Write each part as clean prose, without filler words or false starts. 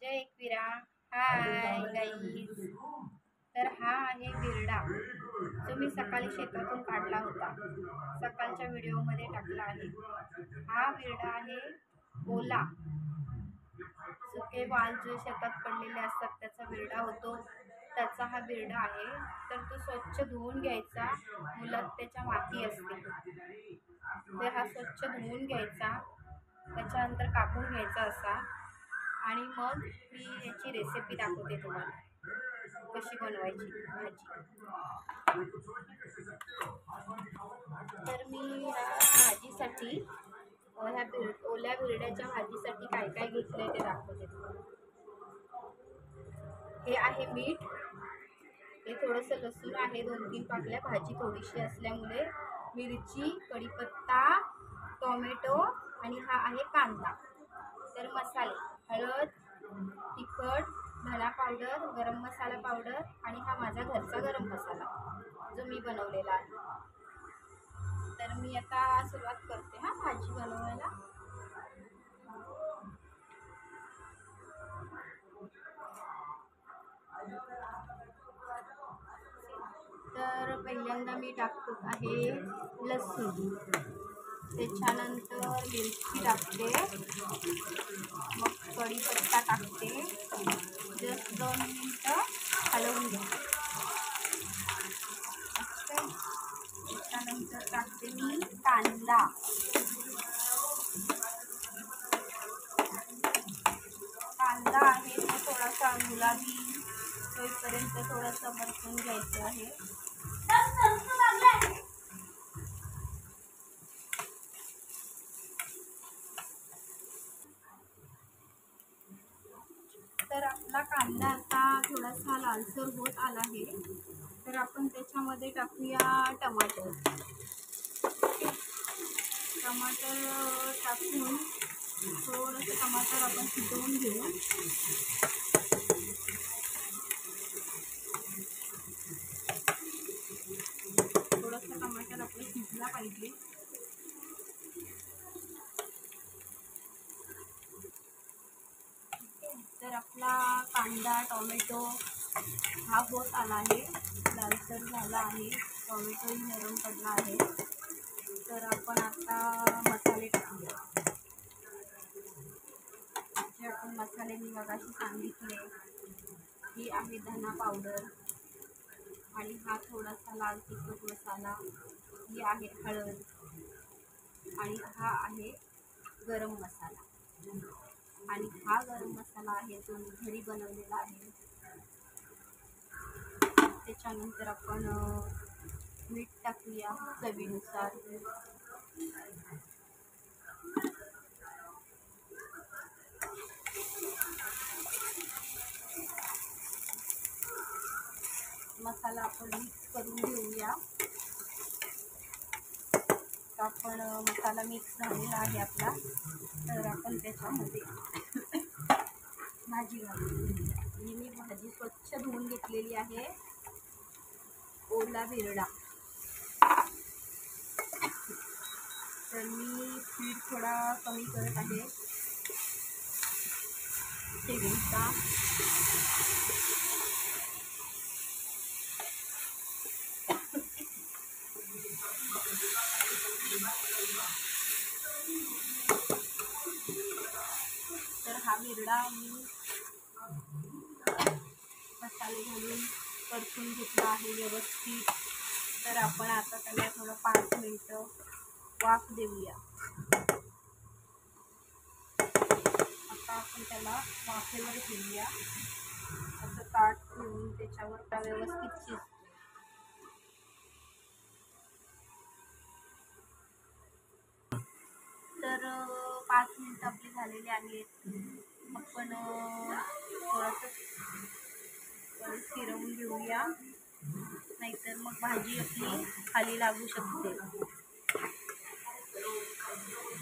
जय Ekvira. Hi guys. तर हा आहे बिरडा जो मी सकाळी शेतातून काढला होता, सकाळच्या व्हिडिओमध्ये टाकला आहे. हा बिरडा आहे ओला. सुके वाल जे शेतात पडलेले असतात त्याचा बिरडा होतो, त्याचा हा बिरडा आहे. तर तो स्वच्छ धुवून घ्यायचा, मुलात त्याच्या माती असते, तर हा स्वच्छ धुवून घ्यायचा, त्याच्यानंतर कापून घ्यायचा असा. आणि मग मी याची रेसिपी दाखवते तुम्हाला कशी बनवायची भाजी. तर मी ह्या भाजीसाठी ह्या ओल्या बिरड्याच्या भाजीसाठी काय काय घेतलंय ते दाखवते तुम्हाला. हे आहे मीठ, हे थोडंसं लसूण आहे, 2-3 पाकल्या. भाजी थोडीशी असल्यामुळे मिरची, कढीपत्ता, टोमॅटो आणि हा आहे कांदा. तर मसाले: हळद, तिखट, धना पावडर, गरम मसाला पावडर आणि हा माझा घरचा गरम मसाला जो मी बनवलेला आहे. तर मी आता सुरुवात करते हा भाजी बनवायला. तर पहिल्यांदा मी टाकतो आहे लसूण, त्याच्यानंतर मिरची टाकते, मग कढीपत्ता टाकते, जस्ट 2 मिनिटं हलवून घ्या. त्याच्यानंतर टाकते मी कांदा, कांदा आहे तो थोडासा गुलाबी होईपर्यंत थोडासा परतून घ्यायचा आहे. तर आपला कांदा आता थोडासा लालसर होत आला आहे, तर आपण त्याच्यामध्ये टाकूया टमाटर. टमाटर टाकून थोडंसं टमाटर आपण शिजवून घेऊ. थोडंसं टमाटर आपलं शिजला पाहिजे. तर आपला कांदा टोमॅटो हा होत आला आहे, लालसर झाला आहे, टोमॅटोही नरम पडला आहे. तर आपण आता मसाले टाकूया. जे आपण मसाले मी मगाशी सांगितले, ही आहे धना पावडर आणि हा थोडासा लाल तिखट मसाला, ही आहे हळद आणि हा आहे गरम मसाला. आणि हा गरम मसाला आहे तो मी घरी बनवलेला आहे. त्याच्यानंतर आपण मीठ टाकूया चवीनुसार. मसाला आपण मिक्स करून घेऊया. आपण मसाला मिक्स झालेला आहे आपला, तर आपण त्याच्यामध्ये भाजी घालून. मी भाजी स्वच्छ धुवून घेतलेली आहे, ओला बिरडा. तर मी स्पीड थोडा कमी करत आहे टीव्हीचा. तर हा बिरडा मी मसाले घालून परतून घेतला आहे व्यवस्थित. तर आपण आता त्याला थोडं 5 मिनिटं वाफ देऊया. आता आपण त्याला वाफेवर ठेवूया, असं ताट ठेवून त्याच्यावर व्यवस्थित शिजतो. तर 5 मिनिटं आपली झालेली आहेत. आपण थोडंसं फिरवून घेऊया, नाहीतर मग भाजी आपली खाली लागू शकते.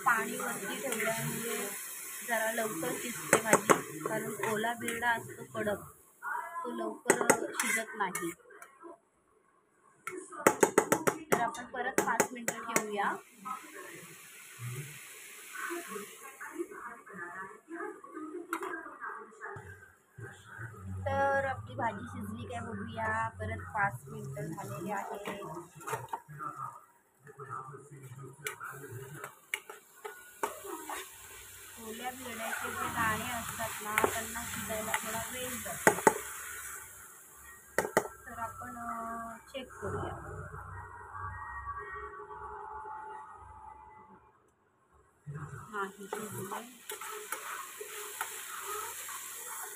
पाणी वरती ठेवल्यामुळे जरा लवकर शिजते भाजी, कारण ओला बिरडा असतो कडक, तो लवकर शिजत नाही. तर आपण परत 5 मिनिटं ठेवूया. तर आपली भाजी शिजली काय बघूया. परत 5 मिनिटं झालेले आहे. ओल्या बिरड्याचे जे दाणे असतात ना, त्यांना शिजायला थोडा वेळ जातो. तर आपण चेक करूया. नाही शिजले.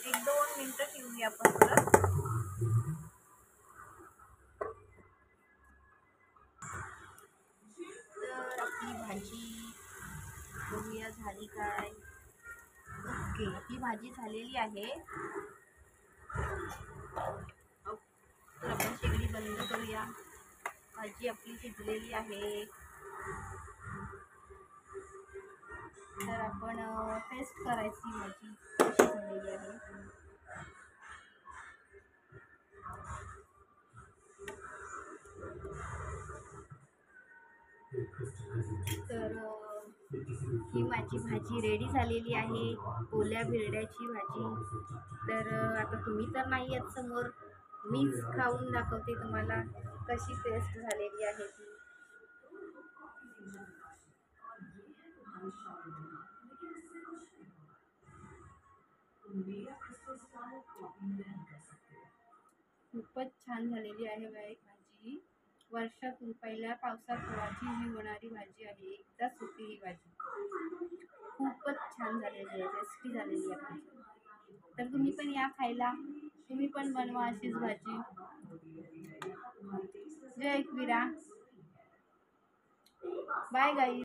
1-2 मिनिटं ठेवूया आपण परत. तर आपली भाजी बघूया झाली काय. ओके, ही भाजी झालेली आहे. तर आपण शेगडी बंद करूया. भाजी आपली शिजलेली आहे. तर आपण टेस्ट करायची भाजी कशी झालेली आहे. तर ही माझी भाजी रेडी झालेली आहे, ओल्या बिरड्याची भाजी. तर आता तुम्ही तर नाही आहेत समोर, मीच खाऊन दाखवते तुम्हाला कशी टेस्ट झालेली आहे ती. खूपच छान झालेली आहे भाजी. वर्षातून पहिल्या पावसात भाजी ही होणारी भाजी आहे. एकदाच होती ही भाजी. खूपच छान झालेली आहे, टेस्टी झालेली आहे भाजी. तर तुम्ही पण या खायला. तुम्ही पण बनवा अशीच भाजी. जय एकविरा. Bye guys.